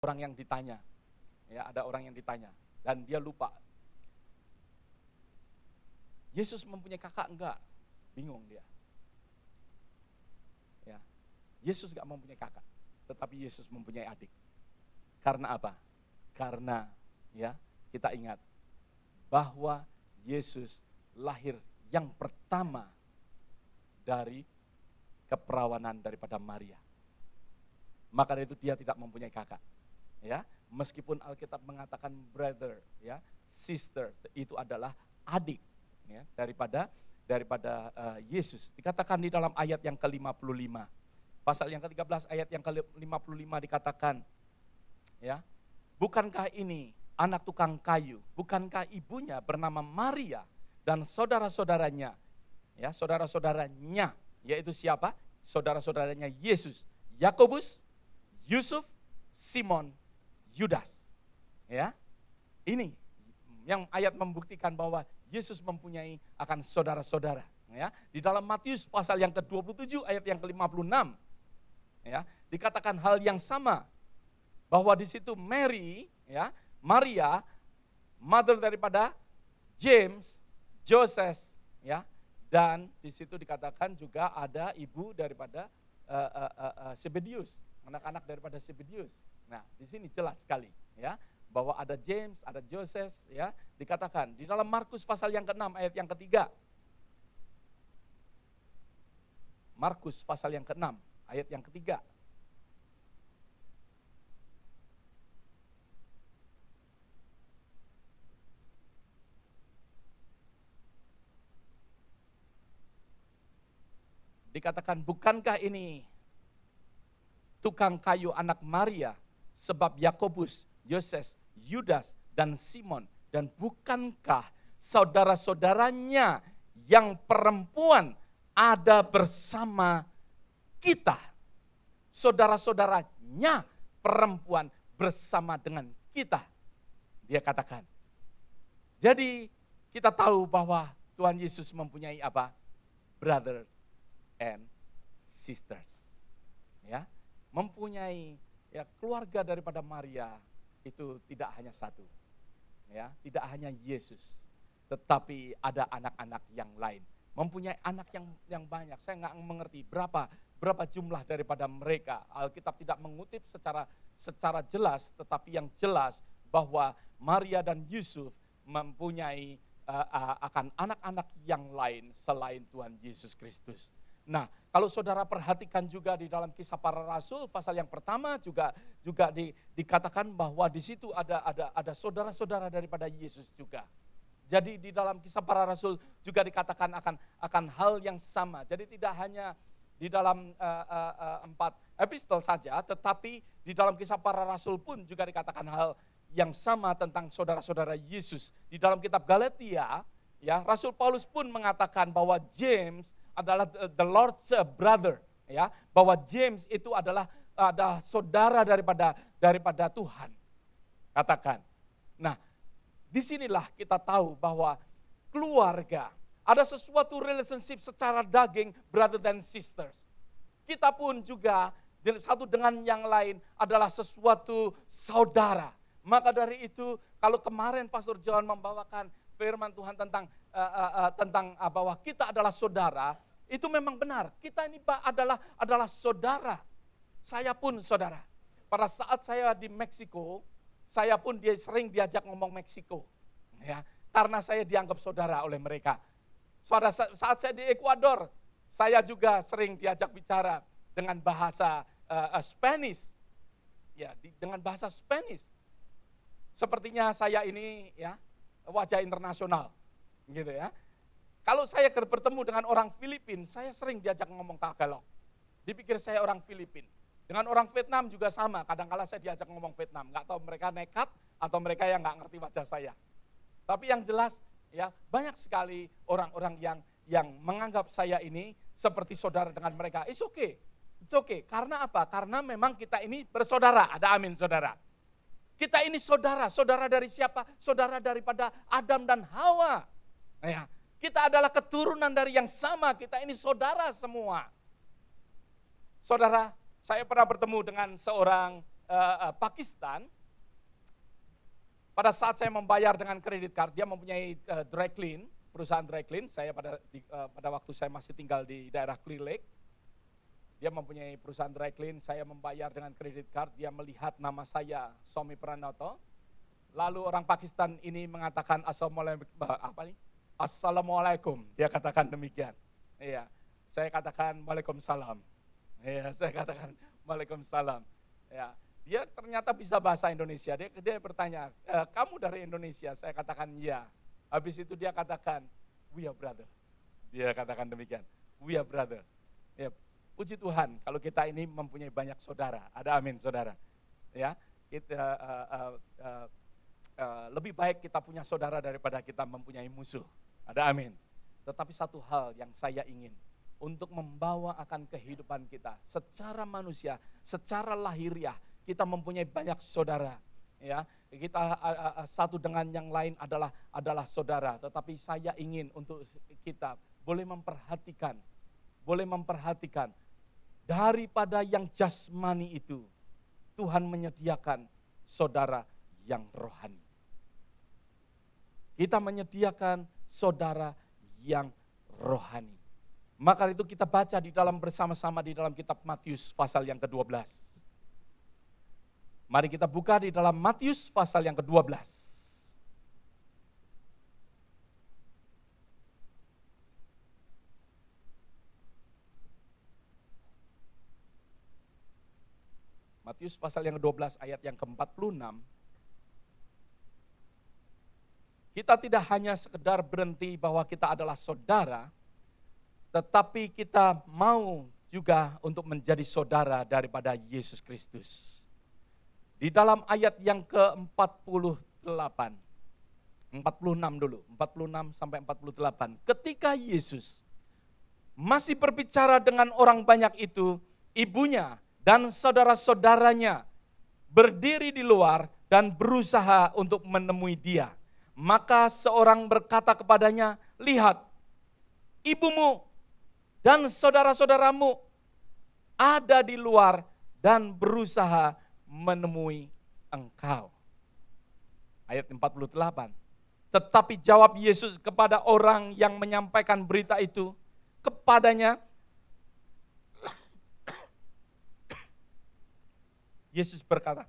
orang yang ditanya. Ya, ada orang yang ditanya dan dia lupa. Yesus mempunyai kakak enggak? Bingung dia. Ya. Yesus enggak mempunyai kakak, tetapi Yesus mempunyai adik. Karena apa? Karena ya, kita ingat bahwa Yesus lahir yang pertama dari keperawanan daripada Maria. Maka dari itu dia tidak mempunyai kakak. Ya, meskipun Alkitab mengatakan brother, ya, sister, itu adalah adik, ya, daripada Yesus. Dikatakan di dalam ayat yang ke-55. Pasal yang ke-13 ayat yang ke-55 dikatakan, ya, bukankah ini anak tukang kayu? Bukankah ibunya bernama Maria dan saudara-saudaranya? Ya, saudara-saudaranya, yaitu siapa? Saudara-saudaranya Yesus, Yakobus, Yusuf, Simon, Yudas. Ya. Ini yang ayat membuktikan bahwa Yesus mempunyai akan saudara-saudara. Ya. Di dalam Matius pasal yang ke-27 ayat yang ke-56, ya, dikatakan hal yang sama. Bahwa di situ Mary, ya, Maria, mother daripada James, Joseph, ya, dan di situ dikatakan juga ada ibu daripada Zebedius, anak-anak daripada Zebedius. Nah, di sini jelas sekali, ya, bahwa ada James, ada Joseph, ya, dikatakan di dalam Markus pasal yang ke-6 ayat yang ketiga. Markus pasal yang ke-6 ayat yang ketiga. Dikatakan, bukankah ini tukang kayu anak Maria, sebab Yakobus, Yoses, Yudas, dan Simon, dan bukankah saudara-saudaranya yang perempuan ada bersama kita? Saudara-saudaranya perempuan bersama dengan kita, dia katakan. Jadi kita tahu bahwa Tuhan Yesus mempunyai apa? Brothers and sisters, ya, mempunyai, ya, keluarga daripada Maria itu tidak hanya satu, ya, tidak hanya Yesus, tetapi ada anak-anak yang lain, mempunyai anak yang banyak. Saya nggak mengerti berapa jumlah daripada mereka. Alkitab tidak mengutip secara jelas, tetapi yang jelas bahwa Maria dan Yusuf mempunyai akan anak-anak yang lain selain Tuhan Yesus Kristus. Nah, kalau saudara perhatikan juga di dalam Kisah Para Rasul pasal yang pertama juga dikatakan bahwa di situ ada saudara-saudara daripada Yesus juga. Jadi di dalam Kisah Para Rasul juga dikatakan akan hal yang sama. Jadi tidak hanya di dalam 4 epistol saja, tetapi di dalam Kisah Para Rasul pun juga dikatakan hal yang sama tentang saudara-saudara Yesus. Di dalam kitab Galatia, ya, Rasul Paulus pun mengatakan bahwa James adalah the Lord's brother, ya, bahwa James itu adalah saudara daripada Tuhan. Katakan. Nah, disinilah kita tahu bahwa keluarga ada sesuatu relationship secara daging, brother and sisters. Kita pun juga satu dengan yang lain adalah sesuatu saudara. Maka dari itu, kalau kemarin Pastor John membawakan firman Tuhan tentang bahwa kita adalah saudara, itu memang benar. Kita ini adalah saudara. Saya pun saudara. Pada saat saya di Meksiko, saya pun sering diajak ngomong Meksiko, ya, karena saya dianggap saudara oleh mereka. Pada saat saya di Ekuador, saya juga sering diajak bicara dengan bahasa Spanish, ya, dengan bahasa Spanish. Sepertinya saya ini, ya, wajah internasional, gitu ya. Kalau saya bertemu dengan orang Filipina, saya sering diajak ngomong Tagalog. Dipikir saya orang Filipina. Dengan orang Vietnam juga sama, kadang-kala saya diajak ngomong Vietnam. Nggak tahu mereka nekat atau mereka yang nggak ngerti wajah saya. Tapi yang jelas, ya, banyak sekali orang-orang yang menganggap saya ini seperti saudara dengan mereka. It's okay. It's okay. Karena apa? Karena memang kita ini bersaudara. Ada amin, saudara. Kita ini saudara. Saudara dari siapa? Saudara daripada Adam dan Hawa. Ya. Kita adalah keturunan dari yang sama, kita ini saudara semua. Saudara, saya pernah bertemu dengan seorang Pakistan, pada saat saya membayar dengan kredit card, dia mempunyai dry clean, perusahaan dry clean. Saya pada waktu saya masih tinggal di daerah Clear Lake, dia mempunyai perusahaan dry clean. Saya membayar dengan kredit card, dia melihat nama saya Somi Pranoto. Lalu orang Pakistan ini mengatakan Assalamualaikum, dia katakan demikian. Iya, saya katakan Waalaikumsalam. Iya, saya katakan Waalaikumsalam. Ya, dia ternyata bisa bahasa Indonesia. Dia bertanya, kamu dari Indonesia? Saya katakan ya. Habis itu dia katakan, we are brother. Dia katakan demikian, we are brother. Ya, puji Tuhan kalau kita ini mempunyai banyak saudara. Ada amin saudara. Ya, kita lebih baik kita punya saudara daripada kita mempunyai musuh. Ada amin. Tetapi satu hal yang saya ingin untuk membawa akan kehidupan kita secara manusia, secara lahiriah, kita mempunyai banyak saudara, ya. Kita satu dengan yang lain adalah saudara. Tetapi saya ingin untuk kita boleh memperhatikan daripada yang jasmani itu, Tuhan menyediakan saudara yang rohani. Kita menyediakan saudara yang rohani. Maka itu kita baca di dalam bersama-sama di dalam kitab Matius pasal yang ke-12. Mari kita buka di dalam Matius pasal yang ke-12. Matius pasal yang ke-12 ayat yang ke-46. Kita tidak hanya sekedar berhenti bahwa kita adalah saudara, tetapi kita mau juga untuk menjadi saudara daripada Yesus Kristus. Di dalam ayat yang ke-46 dulu, 46 sampai 48. Ketika Yesus masih berbicara dengan orang banyak itu, ibunya dan saudara-saudaranya berdiri di luar dan berusaha untuk menemui dia. Maka seorang berkata kepadanya, lihat, ibumu dan saudara-saudaramu ada di luar dan berusaha menemui engkau. Ayat 48. Tetapi jawab Yesus kepada orang yang menyampaikan berita itu kepadanya. Yesus berkata,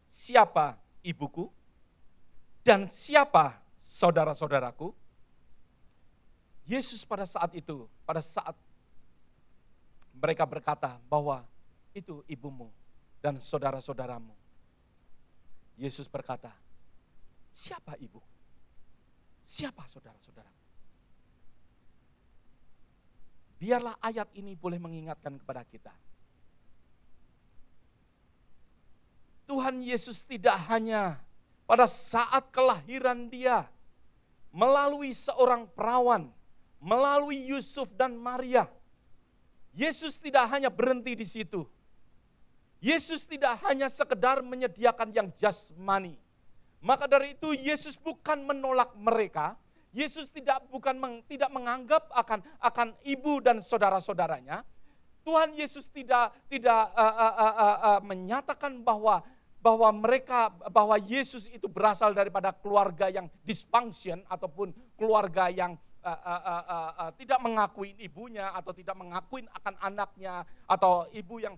siapa ibuku dan siapa saudara-saudaraku? Yesus pada saat itu, pada saat mereka berkata bahwa itu ibumu dan saudara-saudaramu, Yesus berkata, siapa ibu? Siapa saudara-saudaraku? Biarlah ayat ini boleh mengingatkan kepada kita. Tuhan Yesus tidak hanya pada saat kelahiran dia, melalui seorang perawan, melalui Yusuf dan Maria. Yesus tidak hanya berhenti di situ. Yesus tidak hanya sekedar menyediakan yang jasmani. Maka dari itu Yesus bukan menolak mereka. Yesus tidak menganggap akan ibu dan saudara-saudaranya. Tuhan Yesus tidak menyatakan bahwa Yesus itu berasal daripada keluarga yang dysfunction ataupun keluarga yang tidak mengakui ibunya atau tidak mengakui akan anaknya, atau ibu yang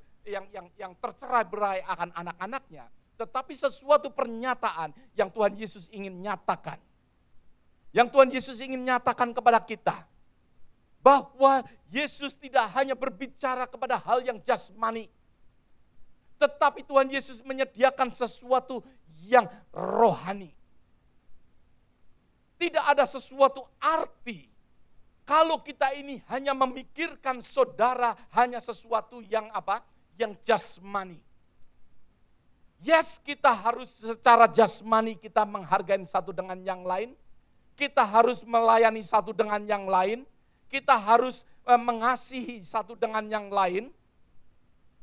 tercerai-berai akan anak-anaknya. Tetapi sesuatu pernyataan yang Tuhan Yesus ingin nyatakan. Yang Tuhan Yesus ingin nyatakan kepada kita. Bahwa Yesus tidak hanya berbicara kepada hal yang jasmani. Tetapi Tuhan Yesus menyediakan sesuatu yang rohani. Tidak ada sesuatu arti kalau kita ini hanya memikirkan saudara hanya sesuatu yang apa? Yang jasmani. Yes, kita harus secara jasmani kita menghargai satu dengan yang lain. Kita harus melayani satu dengan yang lain. Kita harus mengasihi satu dengan yang lain.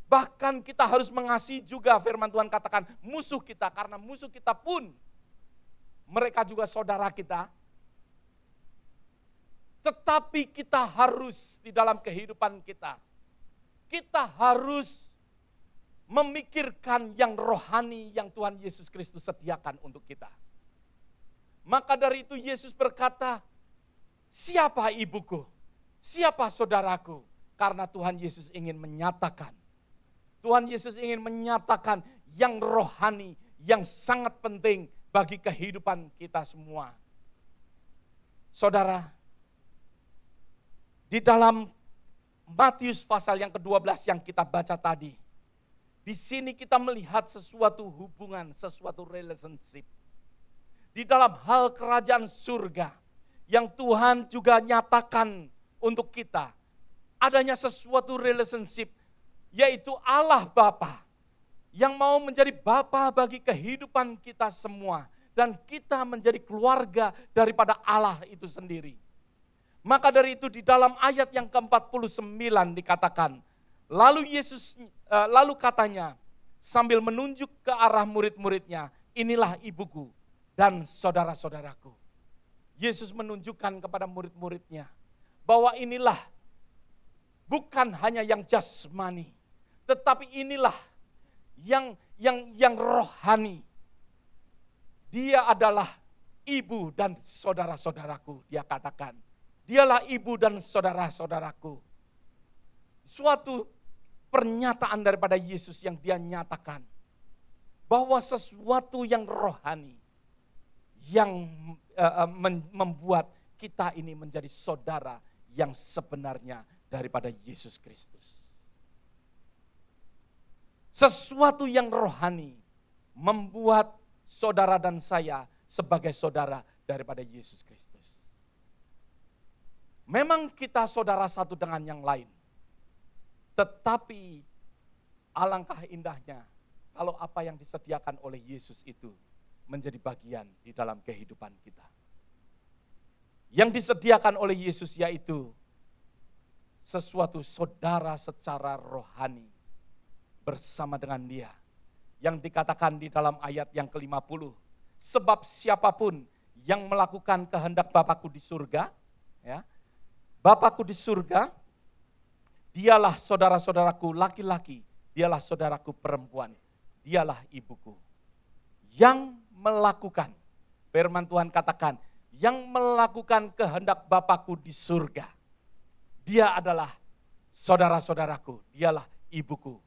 Bahkan kita harus mengasihi juga, firman Tuhan katakan, musuh kita. Karena musuh kita pun, mereka juga saudara kita. Tetapi kita harus di dalam kehidupan kita harus memikirkan yang rohani yang Tuhan Yesus Kristus sediakan untuk kita. Maka dari itu Yesus berkata, siapa ibuku? Siapa saudaraku? Karena Tuhan Yesus ingin menyatakan. Tuhan Yesus ingin menyatakan yang rohani, yang sangat penting bagi kehidupan kita semua. Saudara, di dalam Matius pasal yang ke-12 yang kita baca tadi, di sini kita melihat sesuatu hubungan, sesuatu relationship. Di dalam hal kerajaan surga, yang Tuhan juga nyatakan untuk kita, adanya sesuatu relationship, yaitu Allah Bapa, yang mau menjadi Bapa bagi kehidupan kita semua, dan kita menjadi keluarga daripada Allah itu sendiri. Maka dari itu di dalam ayat yang ke-49 dikatakan, lalu katanya sambil menunjuk ke arah murid-muridnya, inilah ibuku dan saudara-saudaraku. Yesus menunjukkan kepada murid-muridnya bahwa inilah bukan hanya yang jasmani, tetapi inilah yang rohani. Dia adalah ibu dan saudara-saudaraku, dia katakan. Dialah ibu dan saudara-saudaraku. Suatu pernyataan daripada Yesus yang dia nyatakan. Bahwa sesuatu yang rohani. Yang membuat kita ini menjadi saudara yang sebenarnya daripada Yesus Kristus. Sesuatu yang rohani membuat saudara dan saya sebagai saudara daripada Yesus Kristus. Memang kita saudara satu dengan yang lain. Tetapi alangkah indahnya kalau apa yang disediakan oleh Yesus itu menjadi bagian di dalam kehidupan kita. Yang disediakan oleh Yesus yaitu sesuatu saudara secara rohani bersama dengan dia. Yang dikatakan di dalam ayat yang ke-50. Sebab siapapun yang melakukan kehendak Bapakku di surga, ya, Bapakku di surga, dialah saudara-saudaraku laki-laki, dialah saudaraku perempuan, dialah ibuku. Yang melakukan, firman Tuhan katakan, yang melakukan kehendak Bapakku di surga, dia adalah saudara-saudaraku, dialah ibuku.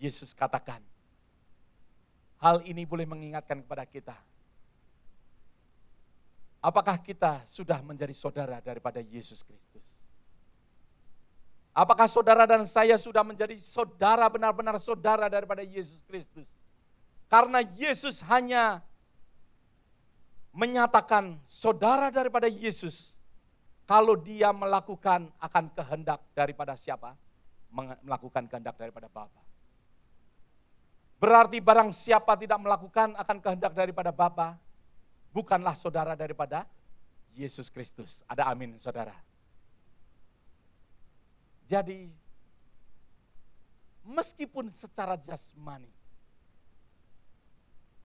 Yesus katakan, hal ini boleh mengingatkan kepada kita. Apakah kita sudah menjadi saudara daripada Yesus Kristus? Apakah saudara dan saya sudah menjadi saudara, benar-benar saudara daripada Yesus Kristus? Karena Yesus hanya menyatakan saudara daripada Yesus kalau dia melakukan akan kehendak daripada siapa? Melakukan kehendak daripada Bapa. Berarti barang siapa tidak melakukan akan kehendak daripada Bapa, bukanlah saudara daripada Yesus Kristus. Ada amin, saudara. Jadi, meskipun secara jasmani,